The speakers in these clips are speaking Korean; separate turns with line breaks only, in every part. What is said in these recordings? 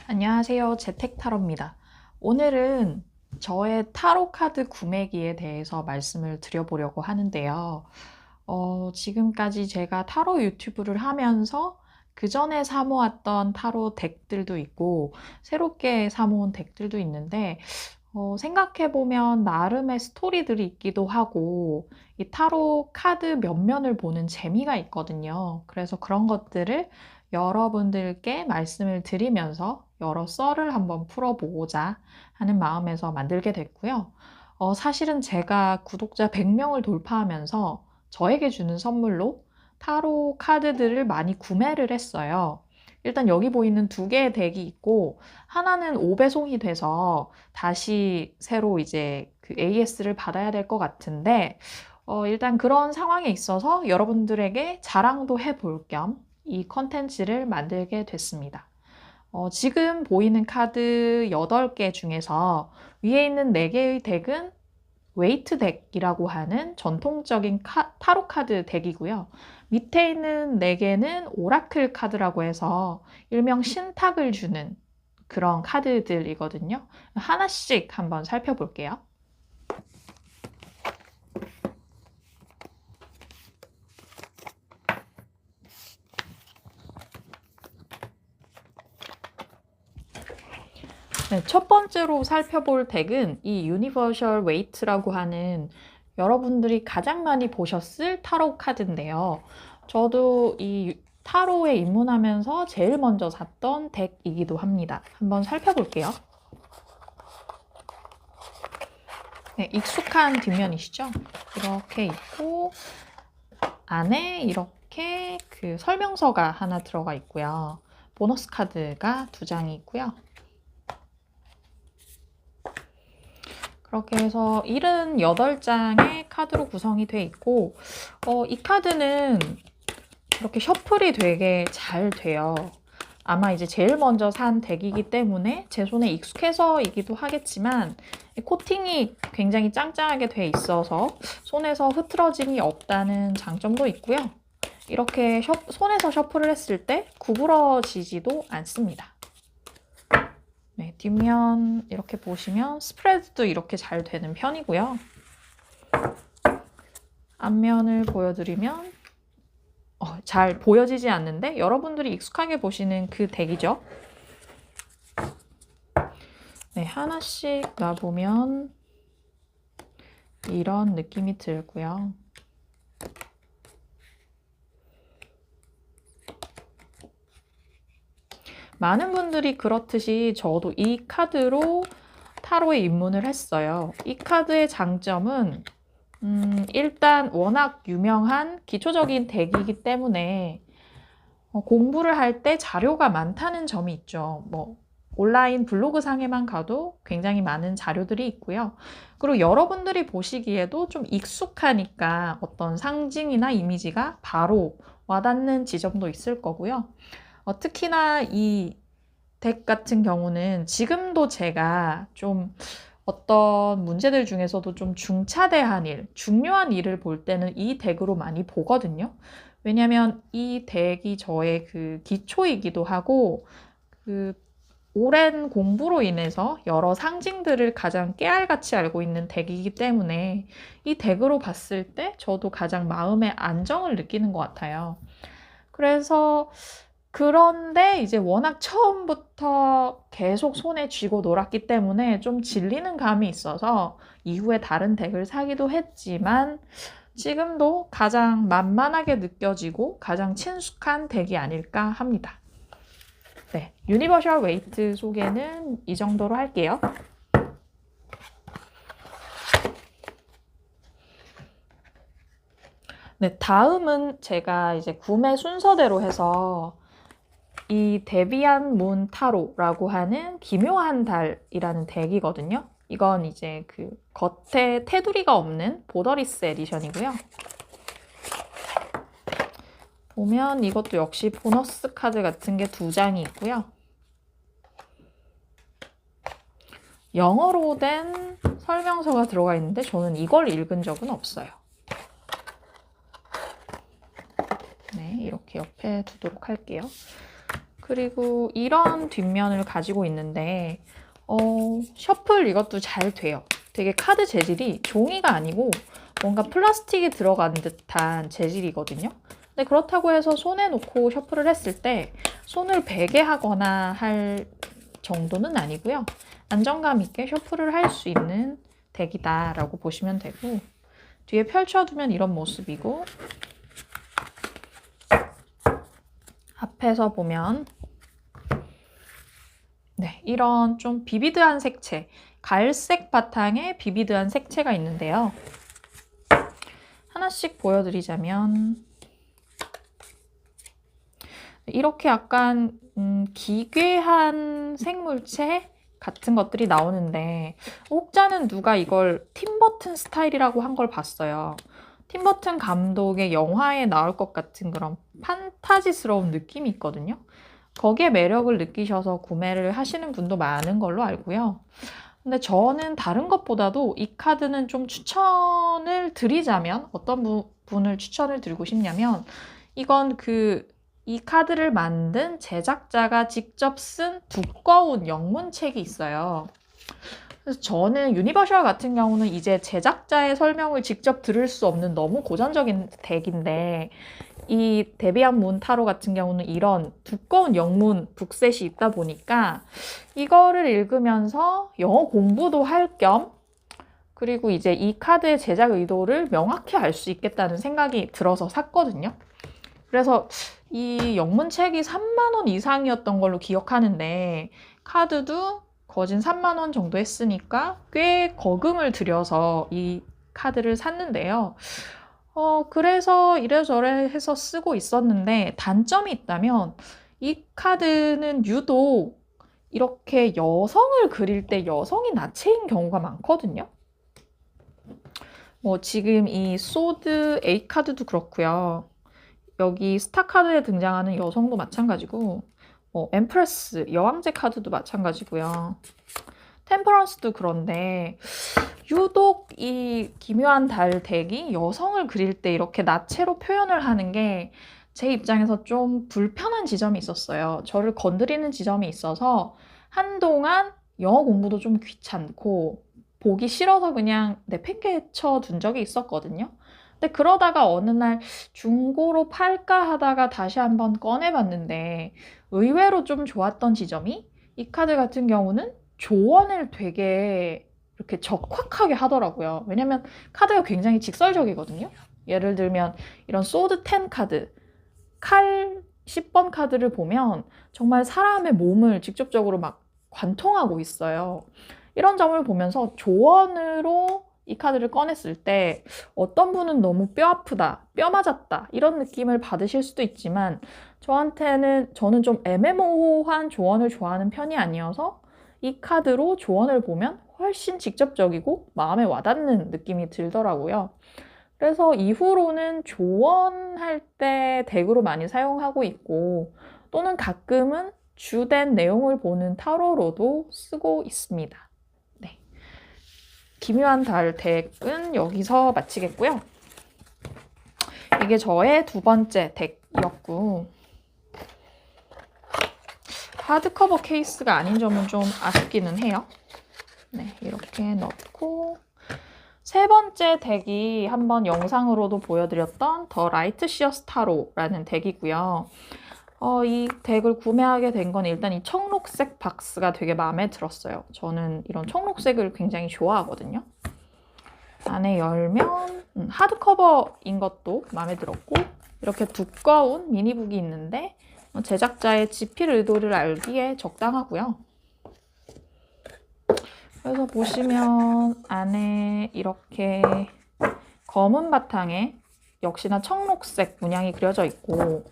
안녕하세요. 재택타로입니다. 오늘은 저의 타로 카드 구매기에 대해서 말씀을 드려보려고 하는데요. 지금까지 제가 타로 유튜브를 하면서 그 전에 사모았던 타로 덱들도 있고 새롭게 사모은 덱들도 있는데 생각해보면 나름의 스토리들이 있기도 하고 이 타로 카드 면면을 보는 재미가 있거든요. 그래서 그런 것들을 여러분들께 말씀을 드리면서 여러 썰을 한번 풀어보고자 하는 마음에서 만들게 됐고요. 사실은 제가 구독자 100명을 돌파하면서 저에게 주는 선물로 타로 카드들을 많이 구매를 했어요. 일단 여기 보이는 두 개의 덱이 있고 하나는 5배송이 돼서 다시 새로 이제 그 AS를 받아야 될 것 같은데 일단 그런 상황에 있어서 여러분들에게 자랑도 해볼 겸 이 컨텐츠를 만들게 됐습니다. 지금 보이는 카드 8개 중에서 위에 있는 4개의 덱은 웨이트 덱이라고 하는 전통적인 타로 카드 덱이고요. 밑에 있는 4개는 오라클 카드라고 해서 일명 신탁을 주는 그런 카드들이거든요. 하나씩 한번 살펴볼게요. 네, 첫 번째로 살펴볼 덱은 이 유니버셜 웨이트라고 하는 여러분들이 가장 많이 보셨을 타로 카드인데요. 저도 이 타로에 입문하면서 제일 먼저 샀던 덱이기도 합니다. 한번 살펴볼게요. 네, 익숙한 뒷면이시죠? 이렇게 있고 안에 이렇게 그 설명서가 하나 들어가 있고요. 보너스 카드가 2장이 있고요. 그렇게 해서 78장의 카드로 구성이 되어 있고 이 카드는 이렇게 셔플이 되게 잘 돼요. 아마 이제 제일 먼저 산 덱이기 때문에 제 손에 익숙해서이기도 하겠지만 코팅이 굉장히 짱짱하게 돼 있어서 손에서 흐트러짐이 없다는 장점도 있고요. 이렇게 손에서 셔플을 했을 때 구부러지지도 않습니다. 네, 뒷면 이렇게 보시면 스프레드도 이렇게 잘 되는 편이고요. 앞면을 보여드리면 잘 보여지지 않는데 여러분들이 익숙하게 보시는 그 덱이죠. 네, 하나씩 놔보면 이런 느낌이 들고요. 많은 분들이 그렇듯이 저도 이 카드로 타로에 입문을 했어요. 이 카드의 장점은 일단 워낙 유명한 기초적인 덱이기 때문에 공부를 할 때 자료가 많다는 점이 있죠. 온라인 블로그 상에만 가도 굉장히 많은 자료들이 있고요. 그리고 여러분들이 보시기에도 좀 익숙하니까 어떤 상징이나 이미지가 바로 와닿는 지점도 있을 거고요. 특히나 이 덱 같은 경우는 지금도 제가 좀 어떤 문제들 중에서도 좀 중차대한 일, 중요한 일을 볼 때는 이 덱으로 많이 보거든요. 왜냐면 이 덱이 저의 그 기초이기도 하고 그 오랜 공부로 인해서 여러 상징들을 가장 깨알같이 알고 있는 덱이기 때문에 이 덱으로 봤을 때 저도 가장 마음의 안정을 느끼는 것 같아요. 그런데 이제 워낙 처음부터 계속 손에 쥐고 놀았기 때문에 좀 질리는 감이 있어서 이후에 다른 덱을 사기도 했지만 지금도 가장 만만하게 느껴지고 가장 친숙한 덱이 아닐까 합니다. 네, 유니버셜 웨이트 소개는 이 정도로 할게요. 네, 다음은 제가 이제 구매 순서대로 해서 이 데비안 문 타로라고 하는 기묘한 달이라는 덱이거든요. 이건 이제 그 겉에 테두리가 없는 보더리스 에디션이고요. 보면 이것도 역시 보너스 카드 같은 게 2장이 있고요. 영어로 된 설명서가 들어가 있는데 저는 이걸 읽은 적은 없어요. 네, 이렇게 옆에 두도록 할게요. 그리고 이런 뒷면을 가지고 있는데 셔플 이것도 잘 돼요. 되게 카드 재질이 종이가 아니고 뭔가 플라스틱이 들어간 듯한 재질이거든요. 근데 그렇다고 해서 손에 놓고 셔플을 했을 때 손을 베게 하거나 할 정도는 아니고요. 안정감 있게 셔플을 할 수 있는 덱이다라고 보시면 되고, 뒤에 펼쳐두면 이런 모습이고, 앞에서 보면 네, 이런 좀 비비드한 색채, 갈색 바탕에 비비드한 색채가 있는데요. 하나씩 보여드리자면 이렇게 약간 기괴한 생물체 같은 것들이 나오는데, 혹자는 누가 이걸 팀버튼 스타일이라고 한 걸 봤어요. 팀버튼 감독의 영화에 나올 것 같은 그런 판타지스러운 느낌이 있거든요. 거기에 매력을 느끼셔서 구매를 하시는 분도 많은 걸로 알고요. 근데 저는 다른 것보다도 이 카드는 좀 추천을 드리자면, 어떤 분을 추천을 드리고 싶냐면, 이건 이 카드를 만든 제작자가 직접 쓴 두꺼운 영문책이 있어요. 그래서 저는 유니버셜 같은 경우는 이제 제작자의 설명을 직접 들을 수 없는 너무 고전적인 덱인데, 이 데비안 문 타로 같은 경우는 이런 두꺼운 영문 북셋이 있다 보니까 이거를 읽으면서 영어 공부도 할 겸, 그리고 이제 이 카드의 제작 의도를 명확히 알 수 있겠다는 생각이 들어서 샀거든요. 그래서 이 영문책이 3만 원 이상이었던 걸로 기억하는데, 카드도 거진 3만 원 정도 했으니까 꽤 거금을 들여서 이 카드를 샀는데요. 그래서 이래저래 해서 쓰고 있었는데, 단점이 있다면 이 카드는 유독 이렇게 여성을 그릴 때 여성이 나체인 경우가 많거든요. 지금 이 소드 A 카드도 그렇고요. 여기 스타 카드에 등장하는 여성도 마찬가지고, 엠프레스 여왕제 카드도 마찬가지고요. 템퍼런스도 그런데, 유독 이 기묘한 달 덱이 여성을 그릴 때 이렇게 나체로 표현을 하는 게 제 입장에서 좀 불편한 지점이 있었어요. 저를 건드리는 지점이 있어서 한동안 영어 공부도 좀 귀찮고 보기 싫어서 그냥 내팽개쳐 둔 적이 있었거든요. 근데 그러다가 어느 날 중고로 팔까 하다가 다시 한번 꺼내봤는데, 의외로 좀 좋았던 지점이, 이 카드 같은 경우는 조언을 되게 이렇게 적확하게 하더라고요. 왜냐면 카드가 굉장히 직설적이거든요. 예를 들면 이런 소드 10 카드, 칼 10번 카드를 보면 정말 사람의 몸을 직접적으로 막 관통하고 있어요. 이런 점을 보면서 조언으로 이 카드를 꺼냈을 때 어떤 분은 너무 뼈 아프다, 뼈 맞았다 이런 느낌을 받으실 수도 있지만, 저는 좀 애매모호한 조언을 좋아하는 편이 아니어서 이 카드로 조언을 보면 훨씬 직접적이고 마음에 와닿는 느낌이 들더라고요. 그래서 이후로는 조언할 때 덱으로 많이 사용하고 있고, 또는 가끔은 주된 내용을 보는 타로로도 쓰고 있습니다. 네. 기묘한 달 덱은 여기서 마치겠고요. 이게 저의 두 번째 덱이었고, 하드커버 케이스가 아닌 점은 좀 아쉽기는 해요. 네, 이렇게 넣고, 세 번째 덱이 한번 영상으로도 보여드렸던 더 라이트 시어스 타로라는 덱이고요. 이 덱을 구매하게 된 건 일단 이 청록색 박스가 되게 마음에 들었어요. 저는 이런 청록색을 굉장히 좋아하거든요. 안에 열면 하드커버인 것도 마음에 들었고, 이렇게 두꺼운 미니북이 있는데 제작자의 집필 의도를 알기에 적당하고요. 그래서 보시면 안에 이렇게 검은 바탕에 역시나 청록색 문양이 그려져 있고,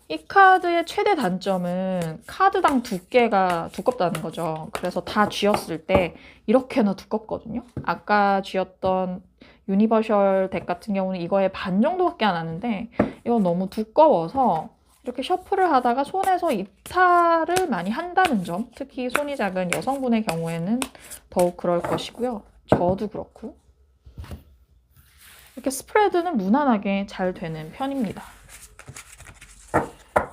이 카드의 최대 단점은 카드당 두께가 두껍다는 거죠. 그래서 다 쥐었을 때 이렇게나 두껍거든요. 아까 쥐었던 유니버셜 덱 같은 경우는 이거의 반 정도밖에 안 하는데, 이건 너무 두꺼워서 이렇게 셔플을 하다가 손에서 이탈을 많이 한다는 점, 특히 손이 작은 여성분의 경우에는 더욱 그럴 것이고요. 저도 그렇고. 이렇게 스프레드는 무난하게 잘 되는 편입니다.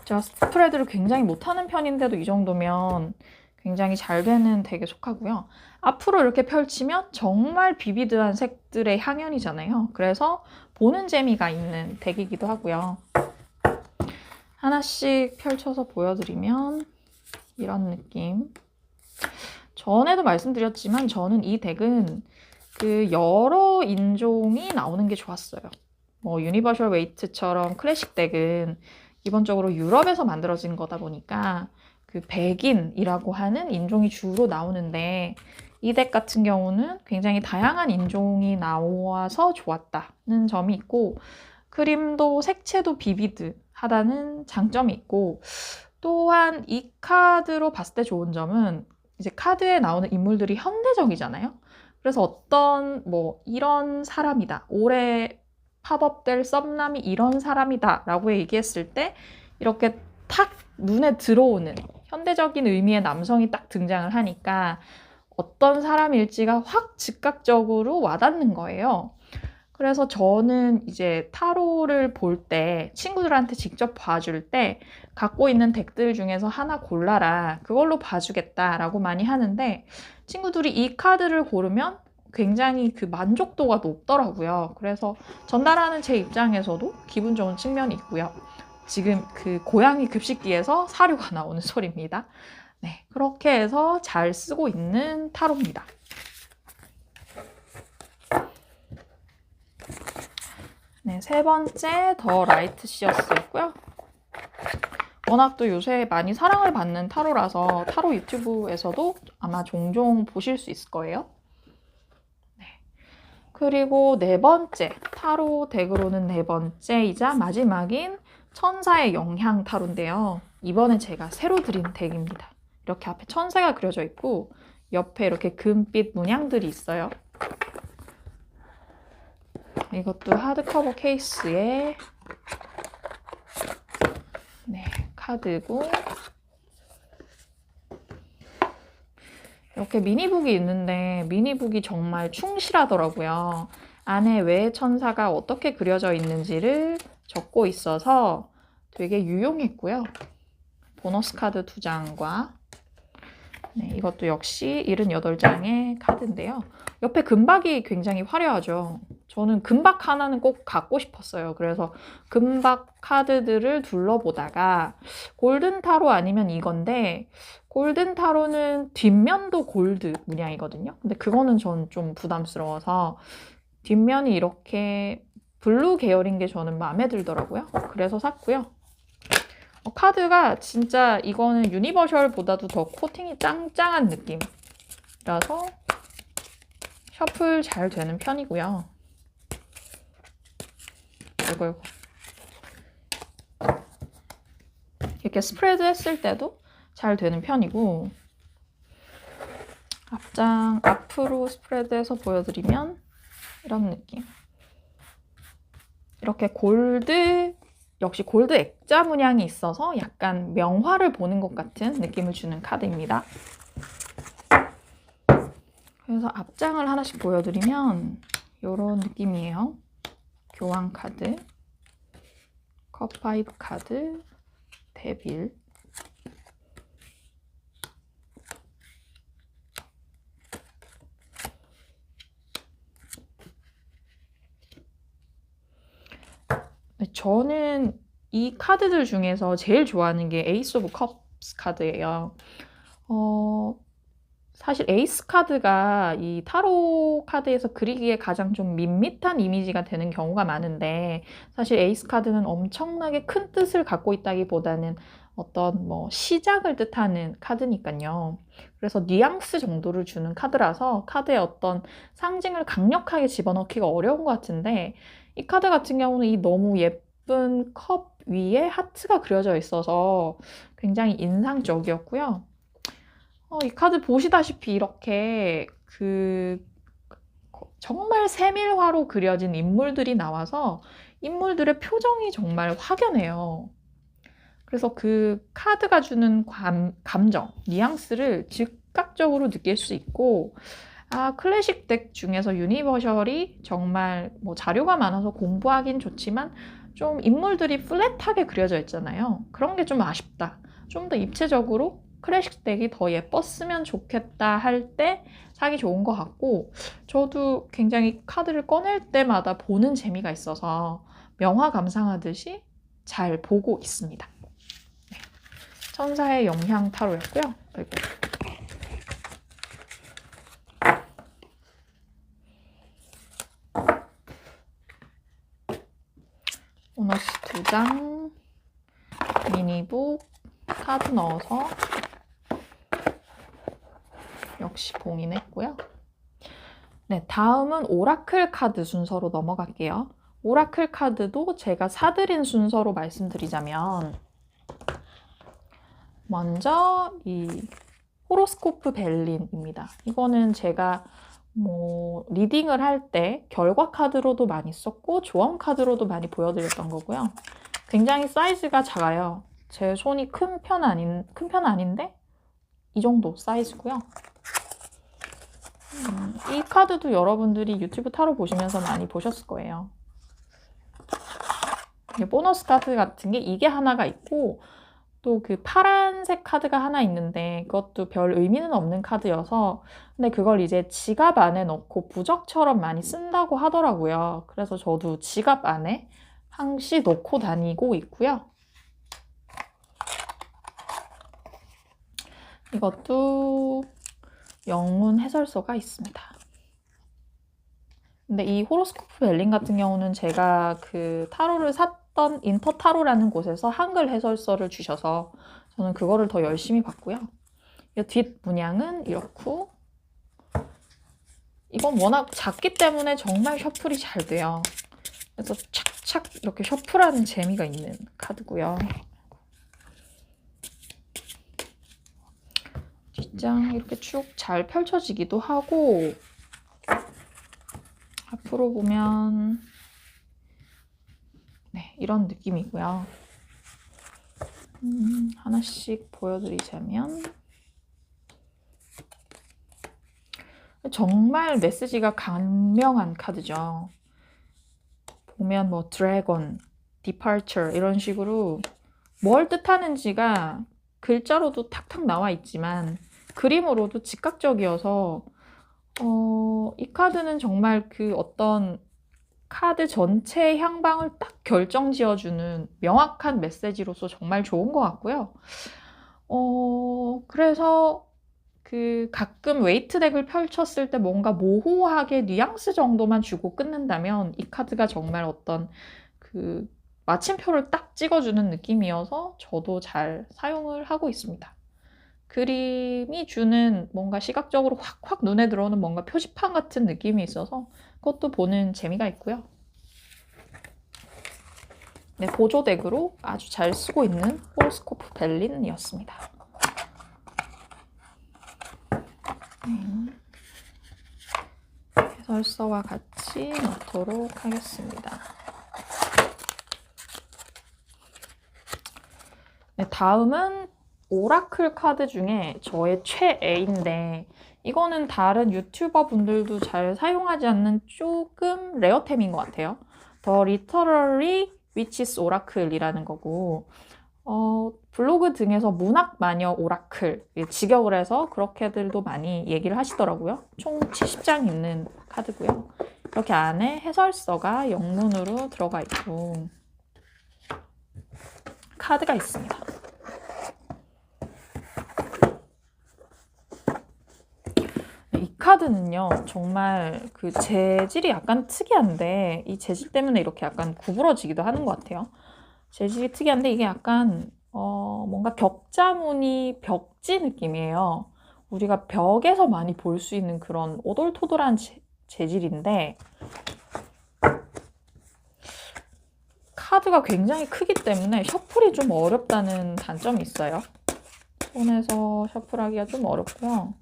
제가 스프레드를 굉장히 못하는 편인데도 이 정도면 굉장히 잘 되는 덱에 속하고요. 앞으로 이렇게 펼치면 정말 비비드한 색들의 향연이잖아요. 그래서 보는 재미가 있는 덱이기도 하고요. 하나씩 펼쳐서 보여드리면 이런 느낌. 전에도 말씀드렸지만 저는 이 덱은 그 여러 인종이 나오는 게 좋았어요. 뭐 유니버셜 웨이트처럼 클래식 덱은 기본적으로 유럽에서 만들어진 거다 보니까 그 백인이라고 하는 인종이 주로 나오는데 이 덱 같은 경우는 굉장히 다양한 인종이 나와서 좋았다는 점이 있고 그림도 색채도 비비드하다는 장점이 있고 또한 이 카드로 봤을 때 좋은 점은 이제 카드에 나오는 인물들이 현대적이잖아요. 그래서 어떤 뭐 이런 사람이다. 올해 팝업될 썸남이 이런 사람이다 라고 얘기했을 때 이렇게 탁 눈에 들어오는 현대적인 의미의 남성이 딱 등장을 하니까 어떤 사람일지가 확 즉각적으로 와닿는 거예요. 그래서 저는 이제 타로를 볼 때 친구들한테 직접 봐줄 때 갖고 있는 덱들 중에서 하나 골라라. 그걸로 봐주겠다라고 많이 하는데 친구들이 이 카드를 고르면 굉장히 그 만족도가 높더라고요. 그래서 전달하는 제 입장에서도 기분 좋은 측면이 있고요. 지금 그 고양이 급식기에서 사료가 나오는 소리입니다. 네, 그렇게 해서 잘 쓰고 있는 타로입니다. 네, 세 번째 더 라이트 시어스였고요. 워낙 또 요새 많이 사랑을 받는 타로라서 타로 유튜브에서도 아마 종종 보실 수 있을 거예요. 네. 그리고 네 번째, 타로 덱으로는 네 번째이자 마지막인 천사의 영향 타로인데요. 이번에 제가 새로 드린 덱입니다. 이렇게 앞에 천사가 그려져 있고 옆에 이렇게 금빛 문양들이 있어요. 이것도 하드커버 케이스에 네, 카드고 이렇게 미니북이 있는데 미니북이 정말 충실하더라고요. 안에 왜 천사가 어떻게 그려져 있는지를 적고 있어서 되게 유용했고요. 보너스 카드 2장과 네, 이것도 역시 78장의 카드인데요. 옆에 금박이 굉장히 화려하죠. 저는 금박 하나는 꼭 갖고 싶었어요. 그래서 금박 카드들을 둘러보다가 골든 타로 아니면 이건데 골든 타로는 뒷면도 골드 문양이거든요. 근데 그거는 전 좀 부담스러워서 뒷면이 이렇게 블루 계열인 게 저는 마음에 들더라고요. 그래서 샀고요. 카드가 진짜 이거는 유니버셜보다도 더 코팅이 짱짱한 느낌이라서 셔플 잘 되는 편이고요. 이거 이렇게 스프레드 했을 때도 잘 되는 편이고 앞장 앞으로 스프레드해서 보여드리면 이런 느낌. 이렇게 골드 역시 골드 액자 문양이 있어서 약간 명화를 보는 것 같은 느낌을 주는 카드입니다. 그래서 앞장을 하나씩 보여드리면 이런 느낌이에요. 교황 카드, 컵5 카드, 데빌, 저는 이 카드들 중에서 제일 좋아하는 게 에이스 오브 컵스 카드예요. 사실 에이스 카드가 이 타로 카드에서 그리기에 가장 좀 밋밋한 이미지가 되는 경우가 많은데 사실 에이스 카드는 엄청나게 큰 뜻을 갖고 있다기보다는 어떤 뭐 시작을 뜻하는 카드니까요. 그래서 뉘앙스 정도를 주는 카드라서 카드의 어떤 상징을 강력하게 집어넣기가 어려운 것 같은데 이 카드 같은 경우는 이 너무 예쁜 컵 위에 하트가 그려져 있어서 굉장히 인상적이었고요. 이 카드 보시다시피 이렇게 정말 세밀화로 그려진 인물들이 나와서 인물들의 표정이 정말 확연해요. 그래서 그 카드가 주는 감정, 뉘앙스를 즉각적으로 느낄 수 있고 클래식 덱 중에서 유니버셜이 정말 뭐 자료가 많아서 공부하긴 좋지만 좀 인물들이 플랫하게 그려져 있잖아요. 그런 게 좀 아쉽다. 좀 더 입체적으로 클래식 덱이 더 예뻤으면 좋겠다 할 때 사기 좋은 것 같고, 저도 굉장히 카드를 꺼낼 때마다 보는 재미가 있어서 명화 감상하듯이 잘 보고 있습니다. 네. 천사의 영향 타로였고요. 그리고 보너스 2장, 미니북, 카드 넣어서 역시 봉인했고요. 네, 다음은 오라클 카드 순서로 넘어갈게요. 오라클 카드도 제가 사들인 순서로 말씀드리자면, 먼저 이 호로스코프 벨린입니다. 이거는 제가 리딩을 할 때 결과 카드로도 많이 썼고 조언 카드로도 많이 보여드렸던 거고요. 굉장히 사이즈가 작아요. 제 손이 큰 편 아닌데 이 정도 사이즈고요. 이 카드도 여러분들이 유튜브 타로 보시면서 많이 보셨을 거예요. 보너스 카드 같은 게 이게 하나가 있고, 또 그 파란색 카드가 하나 있는데 그것도 별 의미는 없는 카드여서, 근데 그걸 이제 지갑 안에 넣고 부적처럼 많이 쓴다고 하더라고요. 그래서 저도 지갑 안에 항시 넣고 다니고 있고요. 이것도 영문 해설서가 있습니다. 근데 이 호로스코프 벨린 같은 경우는 제가 그 타로를 샀던 인터타로라는 곳에서 한글 해설서를 주셔서 저는 그거를 더 열심히 봤고요. 이 뒷 문양은 이렇고, 이건 워낙 작기 때문에 정말 셔플이 잘 돼요. 그래서 착착 이렇게 셔플하는 재미가 있는 카드고요. 뒷장 이렇게 쭉 잘 펼쳐지기도 하고, 앞으로 보면 네, 이런 느낌이고요. 하나씩 보여드리자면, 정말 메시지가 강명한 카드죠. 보면 뭐 드래곤, 디파처 이런 식으로 뭘 뜻하는지가 글자로도 탁탁 나와 있지만 그림으로도 즉각적이어서 이 카드는 정말 그 어떤 카드 전체의 향방을 딱 결정지어주는 명확한 메시지로서 정말 좋은 것 같고요. 그래서 그 가끔 웨이트 덱을 펼쳤을 때 뭔가 모호하게 뉘앙스 정도만 주고 끊는다면 이 카드가 정말 어떤 그 마침표를 딱 찍어주는 느낌이어서 저도 잘 사용을 하고 있습니다. 그림이 주는 뭔가 시각적으로 확확 눈에 들어오는 뭔가 표지판 같은 느낌이 있어서 그것도 보는 재미가 있고요. 네, 보조덱으로 아주 잘 쓰고 있는 호로스코프 벨린이었습니다. 해설서와 같이 넣도록 하겠습니다. 네, 다음은 오라클 카드 중에 저의 최애인데, 이거는 다른 유튜버 분들도 잘 사용하지 않는 조금 레어템인 것 같아요. The Literary Witches Oracle이라는 거고, 블로그 등에서 문학마녀 오라클 직역을 해서 그렇게들도 많이 얘기를 하시더라고요. 총 70장 있는 카드고요. 이렇게 안에 해설서가 영문으로 들어가 있고 카드가 있습니다. 이 카드는요, 정말 그 재질이 약간 특이한데, 이 재질 때문에 이렇게 약간 구부러지기도 하는 것 같아요. 재질이 특이한데 이게 약간 뭔가 격자무늬 벽지 느낌이에요. 우리가 벽에서 많이 볼 수 있는 그런 오돌토돌한 재질인데, 카드가 굉장히 크기 때문에 셔플이 좀 어렵다는 단점이 있어요. 손에서 셔플하기가 좀 어렵고요.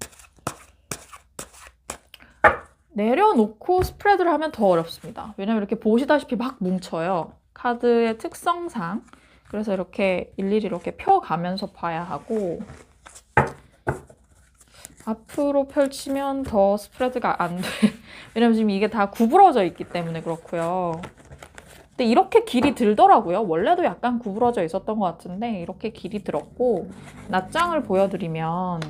내려놓고 스프레드를 하면 더 어렵습니다. 왜냐면 이렇게 보시다시피 막 뭉쳐요. 카드의 특성상. 그래서 이렇게 일일이 이렇게 펴가면서 봐야 하고, 앞으로 펼치면 더 스프레드가 안 돼. 왜냐면 지금 이게 다 구부러져 있기 때문에 그렇고요. 근데 이렇게 길이 들더라고요. 원래도 약간 구부러져 있었던 것 같은데 이렇게 길이 들었고, 낱장을 보여드리면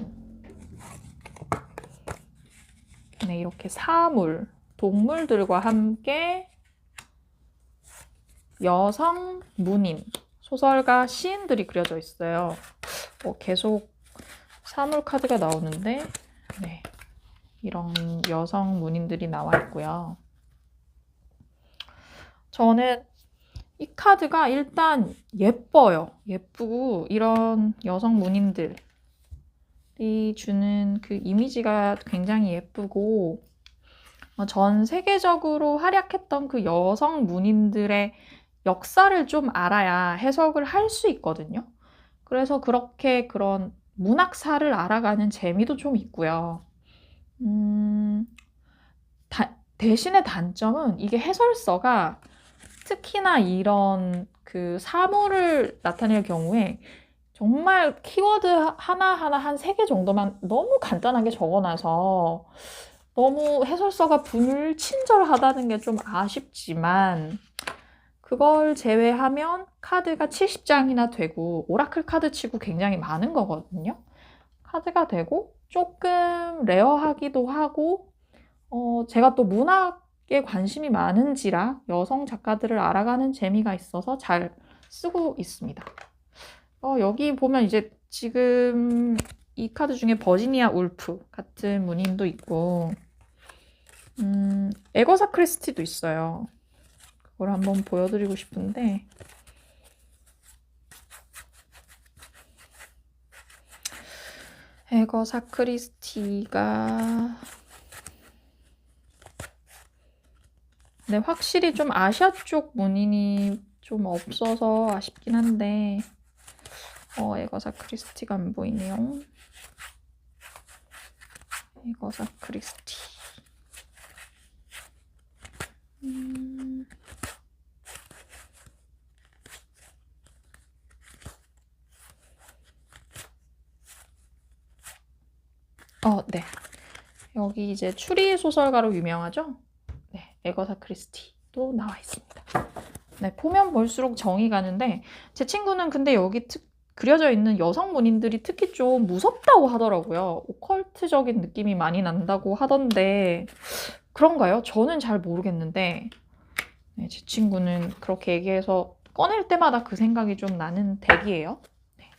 네, 이렇게 사물, 동물들과 함께 여성 문인, 소설가, 시인들이 그려져 있어요. 계속 사물 카드가 나오는데 네, 이런 여성 문인들이 나와 있고요. 저는 이 카드가 일단 예뻐요. 예쁘고 이런 여성 문인들이 주는 그 이미지가 굉장히 예쁘고, 전 세계적으로 활약했던 그 여성 문인들의 역사를 좀 알아야 해석을 할 수 있거든요. 그래서 그렇게 그런 문학사를 알아가는 재미도 좀 있고요. 대신에 단점은 이게 해설서가 특히나 이런 그 사물을 나타낼 경우에 정말 키워드 하나하나 한 3개 정도만 너무 간단하게 적어놔서 너무 해설서가 불친절하다는 게 좀 아쉽지만, 그걸 제외하면 카드가 70장이나 되고 오라클 카드 치고 굉장히 많은 거거든요. 카드가 되고 조금 레어하기도 하고, 제가 또 문학에 관심이 많은지라 여성 작가들을 알아가는 재미가 있어서 잘 쓰고 있습니다. 여기 보면 이제 지금 이 카드 중에 버지니아 울프 같은 문인도 있고, 에거사 크리스티도 있어요. 그걸 한번 보여드리고 싶은데, 에거사 크리스티가 네, 확실히 좀 아시아 쪽 문인이 좀 없어서 아쉽긴 한데, 에거사 크리스티가 안 보이네요. 에거사 크리스티. 네. 여기 이제 추리 소설가로 유명하죠? 네, 에거사 크리스티도 나와 있습니다. 네, 보면 볼수록 정이 가는데, 제 친구는 근데 여기 그려져 있는 여성 문인들이 특히 좀 무섭다고 하더라고요. 오컬트적인 느낌이 많이 난다고 하던데, 그런가요? 저는 잘 모르겠는데, 네, 제 친구는 그렇게 얘기해서 꺼낼 때마다 그 생각이 좀 나는 덱이에요. 네,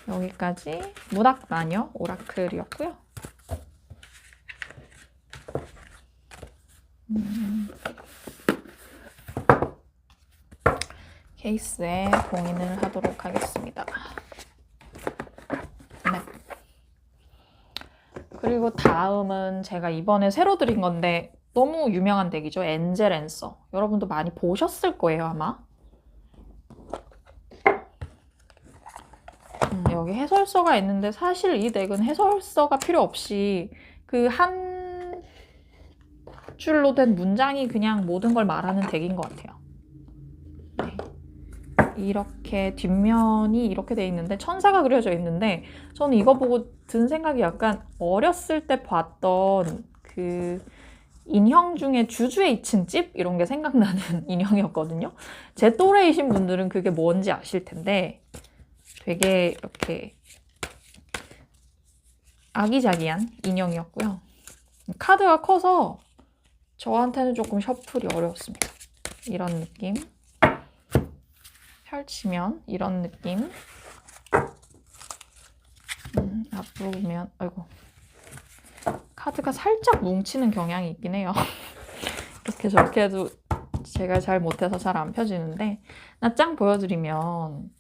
여기까지 문학 마녀 오라클이었고요. 케이스에 봉인을 하도록 하겠습니다. 네. 그리고 다음은 제가 이번에 새로 드린 건데 너무 유명한 덱이죠. 엔젤 앤서. 여러분도 많이 보셨을 거예요, 아마. 여기 해설서가 있는데 사실 이 덱은 해설서가 필요 없이 그 한 줄로 된 문장이 그냥 모든 걸 말하는 덱인 것 같아요. 네. 이렇게 뒷면이 이렇게 돼 있는데 천사가 그려져 있는데, 저는 이거 보고 든 생각이 약간 어렸을 때 봤던 그 인형 중에 주주의 2층 집 이런 게 생각나는 인형이었거든요. 제 또래이신 분들은 그게 뭔지 아실 텐데 되게 이렇게 아기자기한 인형이었고요. 카드가 커서 저한테는 조금 셔플이 어려웠습니다. 이런 느낌. 펼치면 이런 느낌. 앞으로 보면 아이고, 카드가 살짝 뭉치는 경향이 있긴 해요. 이렇게 저렇게 해도 제가 잘 못해서 잘 안 펴지는데, 낱장 보여드리면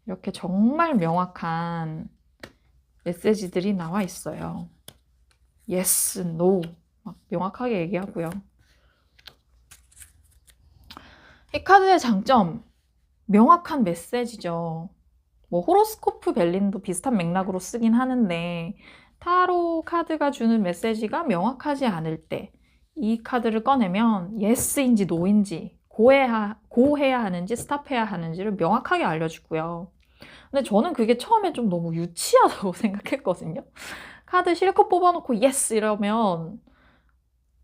이렇게 정말 명확한 메시지들이 나와 있어요. yes, no 막 명확하게 얘기하고요. 이 카드의 장점, 명확한 메시지죠. 뭐 호로스코프 벨린도 비슷한 맥락으로 쓰긴 하는데, 타로 카드가 주는 메시지가 명확하지 않을 때 이 카드를 꺼내면 yes인지 no인지, 고해야 하는지 스탑해야 하는지를 명확하게 알려주고요. 근데 저는 그게 처음에 좀 너무 유치하다고 생각했거든요. 카드 실컷 뽑아놓고 yes 이러면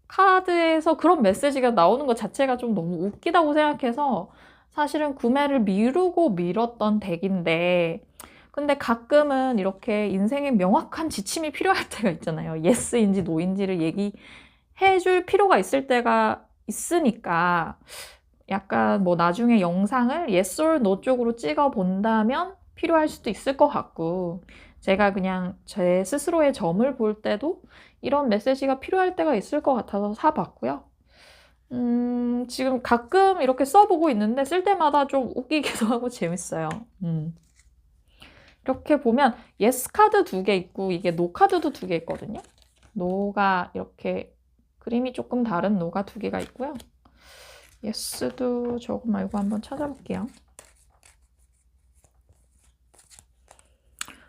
카드에서 그런 메시지가 나오는 것 자체가 좀 너무 웃기다고 생각해서 사실은 구매를 미루고 미뤘던 덱인데, 근데 가끔은 이렇게 인생에 명확한 지침이 필요할 때가 있잖아요. 예스인지 노인지를 얘기해줄 필요가 있을 때가 있으니까 약간 뭐 나중에 영상을 yes or no 쪽으로 찍어 본다면 필요할 수도 있을 것 같고, 제가 그냥 제 스스로의 점을 볼 때도 이런 메시지가 필요할 때가 있을 것 같아서 사봤고요. 지금 가끔 이렇게 써보고 있는데 쓸 때마다 좀 웃기기도 하고 재밌어요. 이렇게 보면 yes 카드 2개 있고 이게 no 카드도 2개 있거든요. no가 이렇게 그림이 조금 다른 no가 2개가 있고요. yes도 저거 말고 한번 찾아볼게요.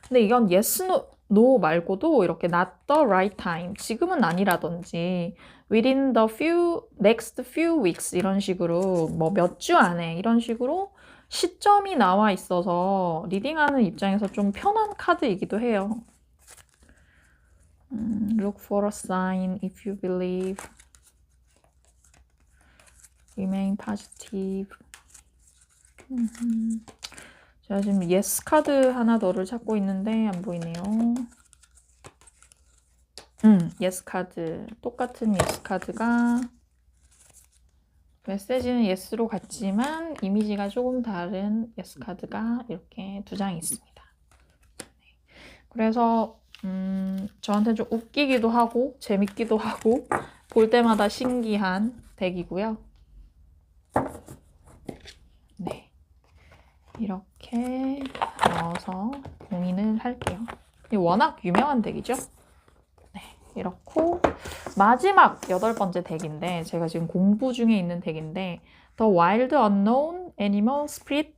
근데 이건 yes, no 말고도 이렇게 not the right time, 지금은 아니라든지 within the next few weeks 이런 식으로 뭐 몇 주 안에 이런 식으로 시점이 나와 있어서 리딩하는 입장에서 좀 편한 카드이기도 해요. Look for a sign if you believe. Remain positive. 제가 지금 yes 카드 하나 더를 찾고 있는데 안 보이네요. yes 카드. 똑같은 yes 카드가 메시지는 yes로 같지만 이미지가 조금 다른 yes 카드가 이렇게 2장이 있습니다. 그래서 저한테 좀 웃기기도 하고 재밌기도 하고 볼 때마다 신기한 덱이고요. 네, 이렇게 넣어서 봉인을 할게요. 워낙 유명한 덱이죠. 네, 이렇고 마지막 8번째 덱인데, 제가 지금 공부 중에 있는 덱인데 The Wild Unknown Animal Spirit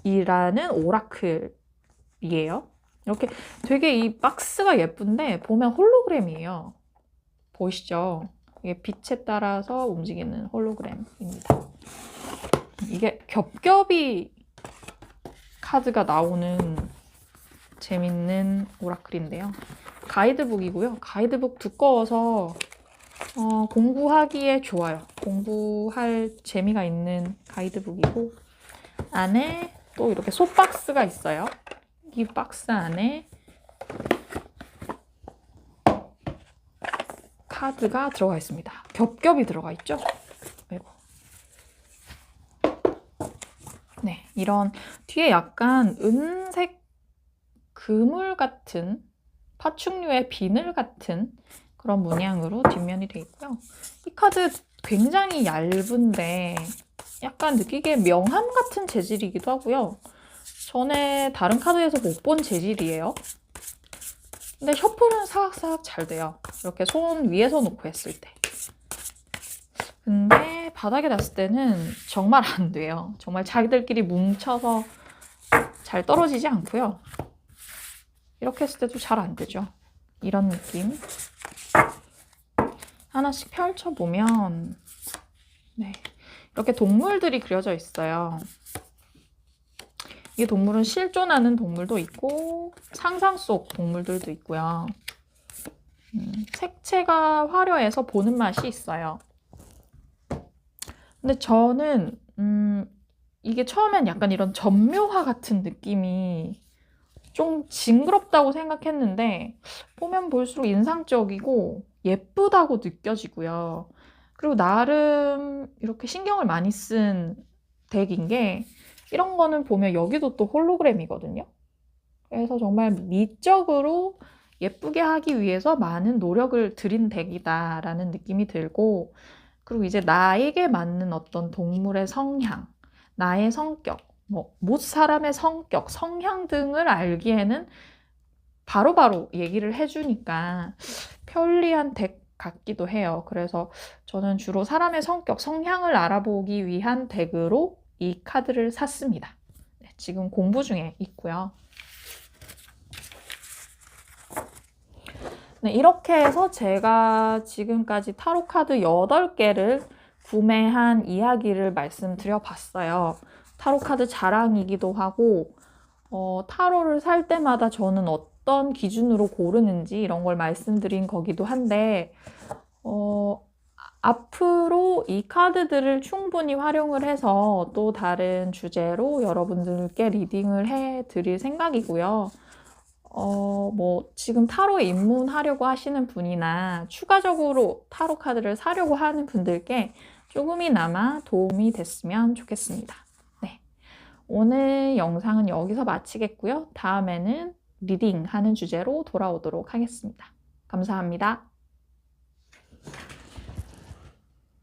이라는 오라클이에요. 이렇게 되게 이 박스가 예쁜데 보면 홀로그램이에요. 보이시죠? 이게 빛에 따라서 움직이는 홀로그램입니다. 이게 겹겹이 카드가 나오는 재밌는 오라클인데요. 가이드북이고요. 가이드북 두꺼워서 공부하기에 좋아요. 공부할 재미가 있는 가이드북이고, 안에 또 이렇게 소박스가 있어요. 이 박스 안에 카드가 들어가 있습니다. 겹겹이 들어가 있죠? 아이고. 네, 이런 뒤에 약간 은색 그물 같은 파충류의 비늘 같은 그런 문양으로 뒷면이 되어 있고요. 이 카드 굉장히 얇은데 약간 느끼기에 명함 같은 재질이기도 하고요. 전에 다른 카드에서 못 본 재질이에요. 근데 셔플은 사각사각 잘 돼요. 이렇게 손 위에서 놓고 했을 때. 근데 바닥에 놨을 때는 정말 안 돼요. 정말 자기들끼리 뭉쳐서 잘 떨어지지 않고요. 이렇게 했을 때도 잘 안 되죠. 이런 느낌. 하나씩 펼쳐보면 네, 이렇게 동물들이 그려져 있어요. 이 동물은 실존하는 동물도 있고 상상 속 동물들도 있고요. 색채가 화려해서 보는 맛이 있어요. 근데 저는 이게 처음엔 약간 이런 점묘화 같은 느낌이 좀 징그럽다고 생각했는데 보면 볼수록 인상적이고 예쁘다고 느껴지고요. 그리고 나름 이렇게 신경을 많이 쓴 덱인 게, 이런 거는 보면 여기도 또 홀로그램이거든요. 그래서 정말 미적으로 예쁘게 하기 위해서 많은 노력을 들인 덱이다라는 느낌이 들고, 그리고 이제 나에게 맞는 어떤 동물의 성향, 나의 성격, 못 사람의 성격, 성향 등을 알기에는 바로바로 얘기를 해주니까 편리한 덱 같기도 해요. 그래서 저는 주로 사람의 성격, 성향을 알아보기 위한 덱으로 이 카드를 샀습니다. 네, 지금 공부 중에 있고요. 네, 이렇게 해서 제가 지금까지 타로 카드 8개를 구매한 이야기를 말씀드려 봤어요. 타로 카드 자랑이기도 하고, 타로를 살 때마다 저는 어떤 기준으로 고르는지 이런 걸 말씀드린 거기도 한데, 앞으로 이 카드들을 충분히 활용을 해서 또 다른 주제로 여러분들께 리딩을 해 드릴 생각이고요. 지금 타로에 입문하려고 하시는 분이나 추가적으로 타로 카드를 사려고 하는 분들께 조금이나마 도움이 됐으면 좋겠습니다. 네. 오늘 영상은 여기서 마치겠고요. 다음에는 리딩하는 주제로 돌아오도록 하겠습니다. 감사합니다.